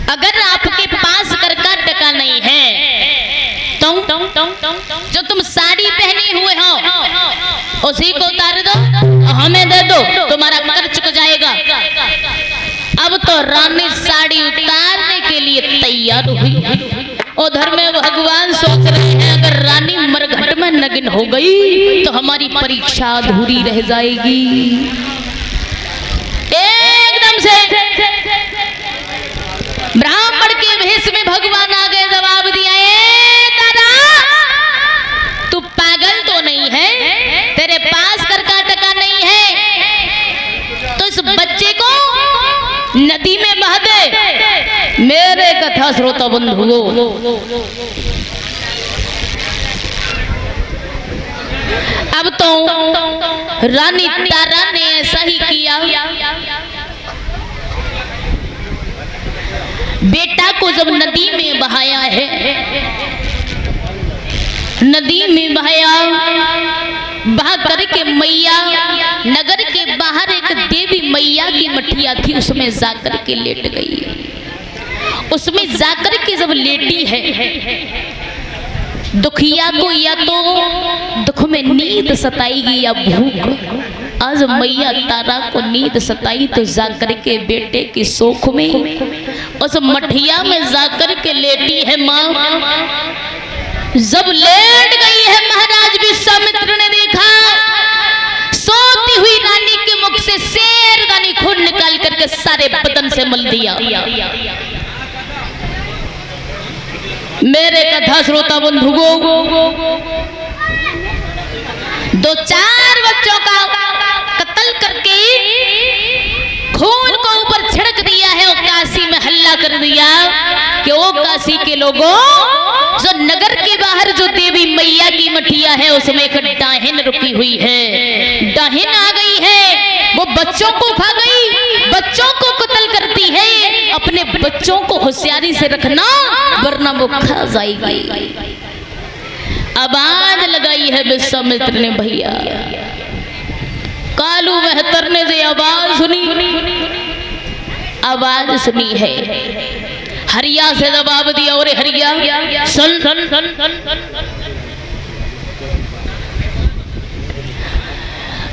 अगर आपके पास घर का टका नहीं है तो जो तुम साड़ी पहने हुए हो उसी को उतार दो, हमें दे दो, तुम्हारा कर चुक जाएगा। अब तो रानी साड़ी उतारने के लिए तैयार हुई। उधर में भगवान सोच रहे हैं अगर रानी मरघट में नगिन हो गई तो हमारी परीक्षा अधूरी रह जाएगी। एकदम से ब्राह्मण के भेष में भगवान आगे जवाब दिया, दादा तू पागल तो नहीं है, तेरे पास कर का टका नहीं है तो इस बच्चे को नदी में बहा दे। मेरे कथा श्रोता बंधुओं, अब तो रानी तारा ने ऐसा ही किया। बेटा को जब नदी में बहाया है, नदी में बहाया, बहा करके मैया नगर के बाहर एक देवी मैया की मठिया थी, उसमें जाकर के लेट गई। उसमें जाकर के जब लेटी है, दुखिया को या तो दुख में नींद सताएगी या भूख। आज मैया तारा को नींद सताई तो जाकर के बेटे की सोख में उस मठिया में जाकर के लेटी है माँ। जब लेट गई है, महाराज विश्वामित्र ने देखा सोती हुई रानी के मुख से शेरदानी खून निकाल करके सारे बदन से मल दिया। मेरे कथा श्रोता बंधुओं, 2-4 बच्चों का कत्ल करके खून को ऊपर छिड़क दिया है और काशी में हल्ला कर दिया कि ओ काशी के लोगों, जो नगर के बाहर जो देवी मैया की मठिया है उसमें एक डाहिन रुकी हुई है। डाहिन आ गई है, वो बच्चों को खा गई, बच्चों को कत्ल करती है। अपने बच्चों को होशियारी से रखना वरना वो खा जाएगी। आवाज लगाई है विश्वामित्र ने, भैया कालू मेहतर ने जो आवाज सुनी, आवाज सुनी है, हरिया से जवाब दिया, और हरिया सुन,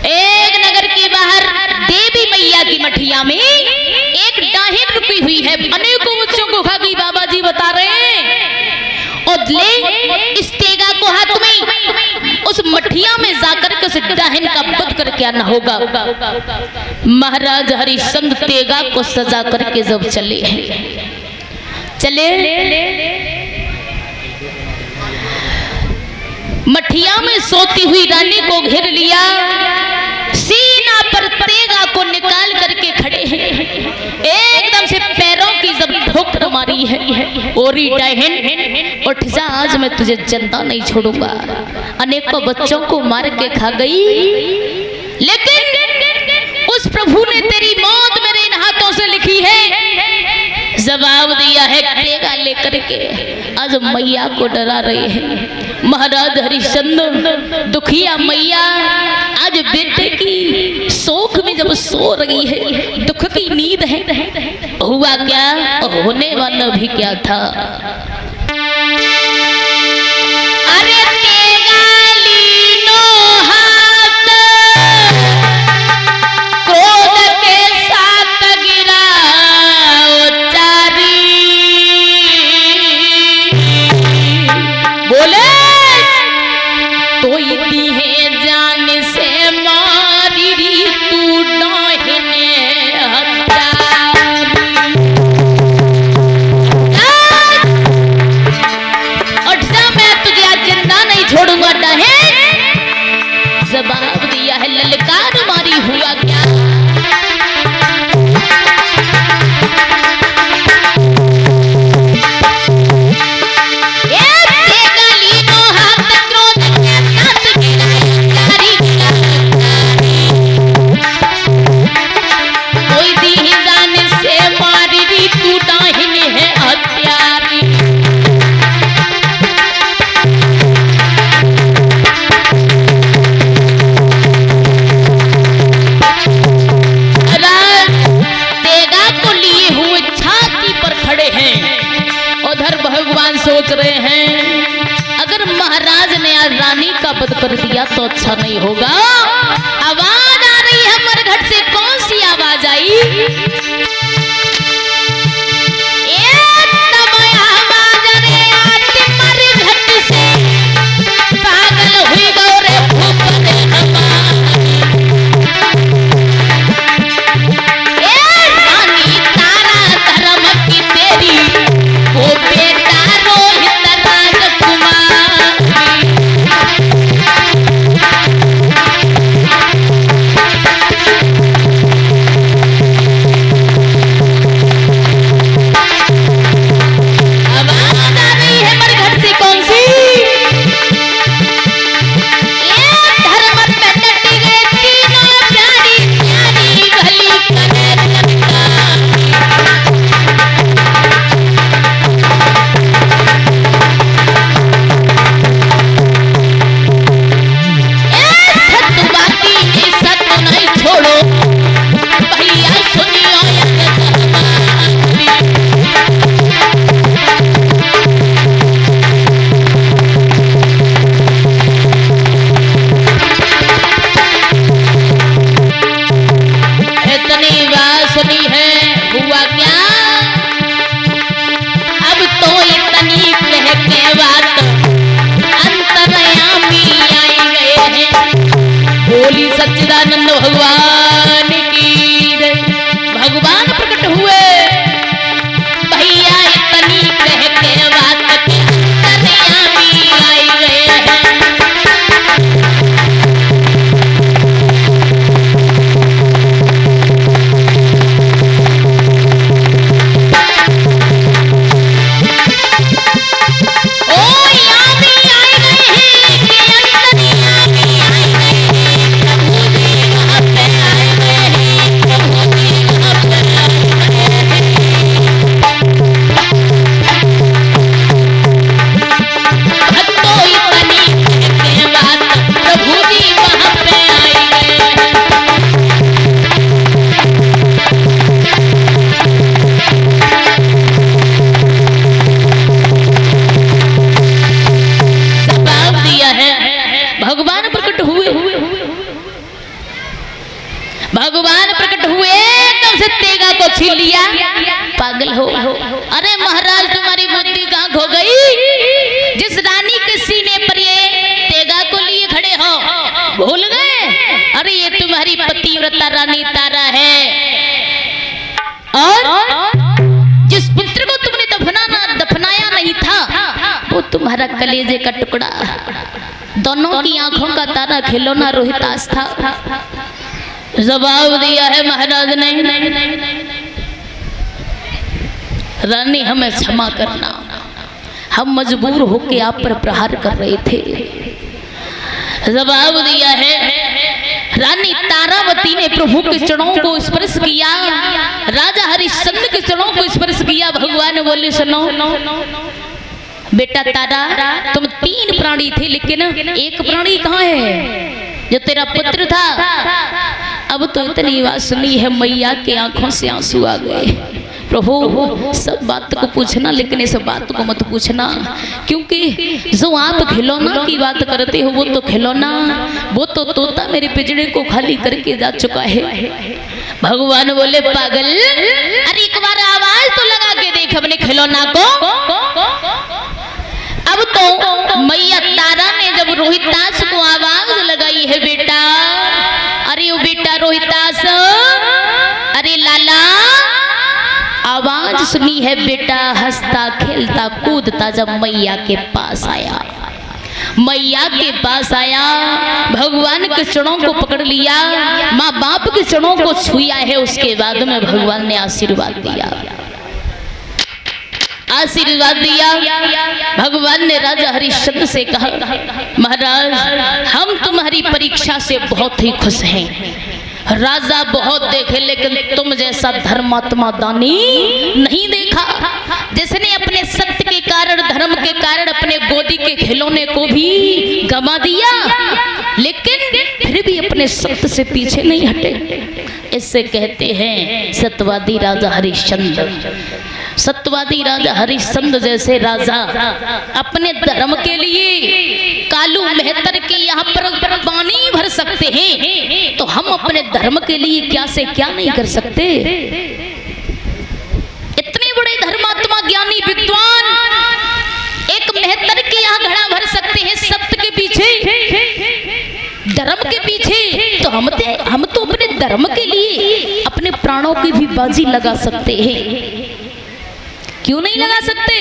एक नगर के बाहर देवी मैया की मठिया में एक डाहिन रुकी हुई है, अनेकों बच्चों को खा गई। बाबा जी बता रहे हैं, और ले इस तेगा को हाथ में, उस मठिया में जाकर के उस डाहिन का वध करके आना होगा। महाराज हरिश्चंद्र तेगा को सजा करके जब चले मठिया में सोती हुई रानी को घेर लिया, सीना पर तेगा को निकाल करके खड़े हैं। एकदम से पैरों की जब ठोकर मारी है, ओरी डाहिन उठ जा, आज मैं तुझे जिंदा नहीं छोड़ूंगा। अनेकों बच्चों को मार के खा गई, लेकिन उस प्रभु ने तेरी मौत मेरे इन हाथों से लिखी है। जवाब दिया है तेगा लेकर के आज मैया को डरा रहे हैं। महाराज हरिश्चंद्र, दुखिया मैया आज बेटे की शोक में जब सो रही है, दुख की नींद है। हुआ क्या, होने वाला भी क्या था। अरे तेगा लीनो हाथ, क्रोध के साथ गिरा उच्चारी, बोले तो इतनी है जान से मारी तू डाहिने हत्यारी। साबित कर दिया तो अच्छा नहीं होगा। आवाज आ रही है मरघट से, कौन सी आवाज आई? सच्चिदानंद भगवान की जय। भगवान प्रकट हुए, भैया इतनी कह के बात के अंतर्यामी आई गए हैं। ओ यामी आई गए हैं, अंतर्यामी आई गए हैं। भगवान प्रकट हुए, एकदम से तेगा को छीन लिया। पागल हो, अरे महाराज तुम्हारी बुद्धि कहाँ खो गई? जिस रानी के सीने पर ये तेगा को लिए खड़े हो, भूल गए? अरे ये तुम्हारी पतिव्रता रानी तारा है, और जिस पुत्र को तुमने दफनाया नहीं था, वो तुम्हारा कलेजे का टुकड़ा, दोनों की आंखों का तारा खिलौना रोहितास था। जवाब दिया है महाराज ने, रानी हमें क्षमा करना, हम मजबूर होके आप पर प्रहार कर रहे थे। जवाब दिया है, रानी तारावती ने प्रभु के चरणों को स्पर्श किया, राजा हरिश्चंद्र के चरणों को स्पर्श किया। भगवान बोले सुनो बेटा तारा, तुम 3 प्राणी थे, लेकिन एक प्राणी कहाँ है जो तेरा पुत्र था? अब तो इतनी बात सुनी है, मैया के आंखों से आंसू आ गए। प्रभु सब बात को पूछना, लेकिन इस बात को मत पूछना, क्योंकि जो आप खिलौना की बात करते हो, वो तो खिलौना, वो तो तोता मेरे पिंजरे को खाली करके जा चुका है। भगवान बोले पागल, अरे एक बार आवाज तो लगा के देख अपने खिलौना को। अब तो मैया तारा ने जब रोहितास को आवाज लगाई है, बेटा, अरे वो बेटा रोहितास, अरे लाला, आवाज सुनी है बेटा हंसता खेलता कूदता जब मैया के पास आया। मैया के पास आया, भगवान के चरणों को पकड़ लिया, माँ बाप के चरणों को छुआ है। उसके बाद में भगवान ने आशीर्वाद दिया, आशीर्वाद दिया। भगवान ने राजा हरिश्चंद्र से कहा, महाराज हम तुम्हारी परीक्षा से बहुत ही खुश हैं। राजा बहुत देखे, लेकिन तुम जैसा धर्मात्मा दानी नहीं देखा, जिसने अपने सत्य के कारण, धर्म के कारण अपने गोदी के खिलौने को भी गवा दिया, लेकिन फिर भी अपने सत्य से पीछे नहीं हटे। इससे कहते हैं सत्यवादी राजा हरिश्चंद्र। सत्यवादी राजा हरिश्चंद्र जैसे राजा अपने धर्म के लिए कालू मेहतर के यहाँ पर पानी भर सकते हैं, तो हम अपने धर्म के लिए क्या से क्या नहीं कर सकते। इतने बड़े धर्मात्मा ज्ञानी विद्वान एक मेहतर के यहाँ घड़ा भर सकते हैं सत्य के पीछे, धर्म के पीछे, तो हम तो अपने धर्म के लिए अपने प्राणों की भी बाजी लगा सकते हैं, क्यों नहीं लगा सकते।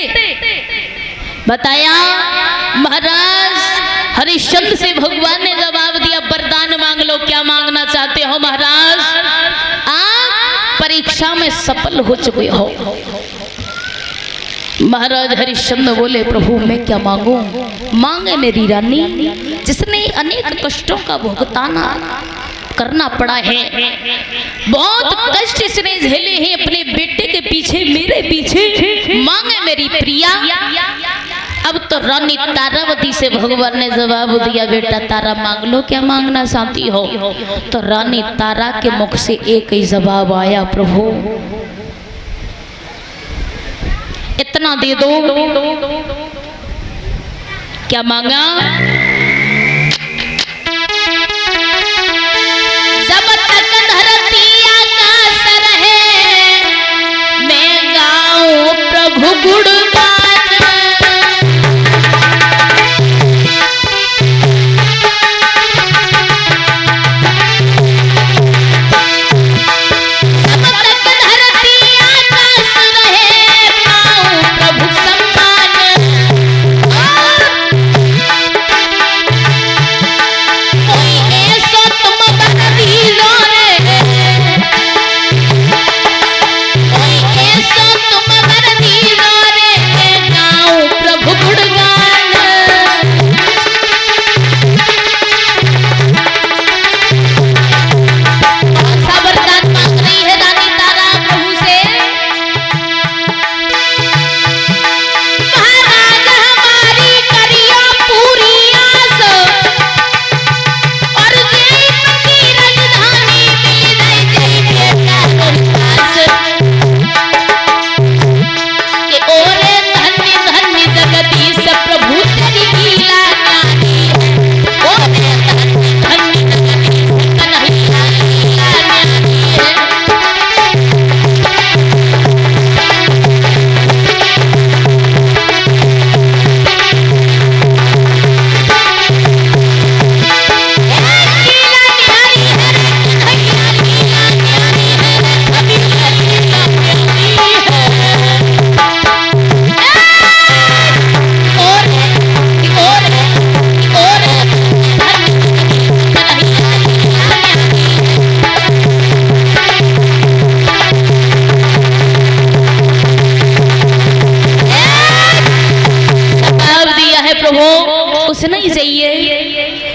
बताया महाराज हरिश्चंद्र से भगवान ने जवाब दिया, वरदान मांग लो, क्या मांगना चाहते हो महाराज। आप परीक्षा में सफल हो चुके हो। महाराज हरिश्चंद्र बोले, प्रभु मैं क्या मांगू। मांगे मेरी रानी जिसने अनेक कष्टों का भुगताना करना पड़ा है, बहुत कष्ट इसने झेले हैं अपने बेटे के पीछे, मेरे पीछे, मांगे मेरी प्रिया। अब तो रानी तारावती से भगवान ने जवाब दिया, बेटा तारा मांग लो, क्या मांगना चाहती हो। तो रानी तारा के मुख से एक ही जवाब आया, प्रभु इतना दे दो। क्या मांगा। जब तक धरती आकाश रहे मैं गाऊं प्रभु गुणगान।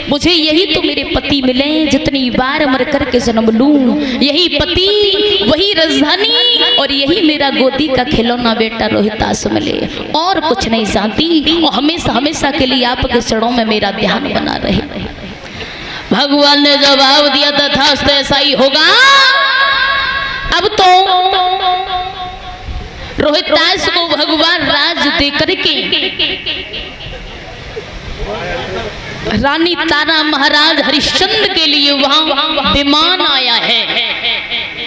मुझे यही तो मेरे पति मिले, जितनी बार मर कर के जन्म लूं यही पति, वही राजधानी और यही मेरा गोदी का खिलौना बेटा रोहितास मिले, और कुछ नहीं चाहती। और हमेशा हमेशा के लिए आपके चरणों में मेरा ध्यान बना रहे। भगवान ने जवाब दिया, तथास्तु ऐसा ही होगा। अब तो रोहितास को भगवान राज दे करके रानी तारा महाराज हरिश्चंद्र के लिए वहां विमान आया है।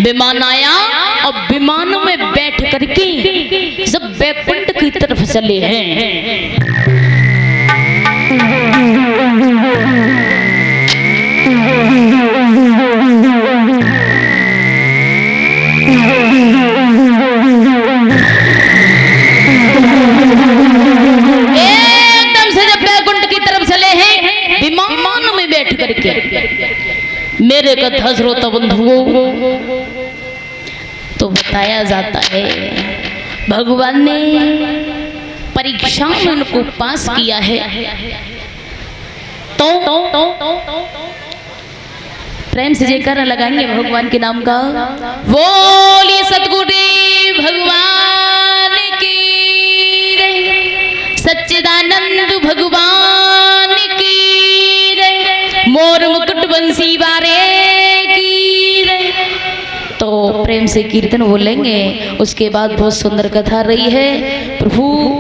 विमान आया और विमान में बैठ करके जब बैकुंठ की तरफ चले हैं, मेरे कथा श्रोता बंधुओं, तो बताया जाता है भगवान ने परीक्षा में उनको पास किया है। तो प्रेम से जयकारा लगाएंगे भगवान के नाम का। बोलिए सतगुरुदेव भगवान की जय, सच्चिदानंद भगवान की जय, मोर मुकुट बंसी बारे की जय। तो प्रेम से कीर्तन बोलेंगे, उसके बाद बहुत सुंदर कथा रही है। प्रभु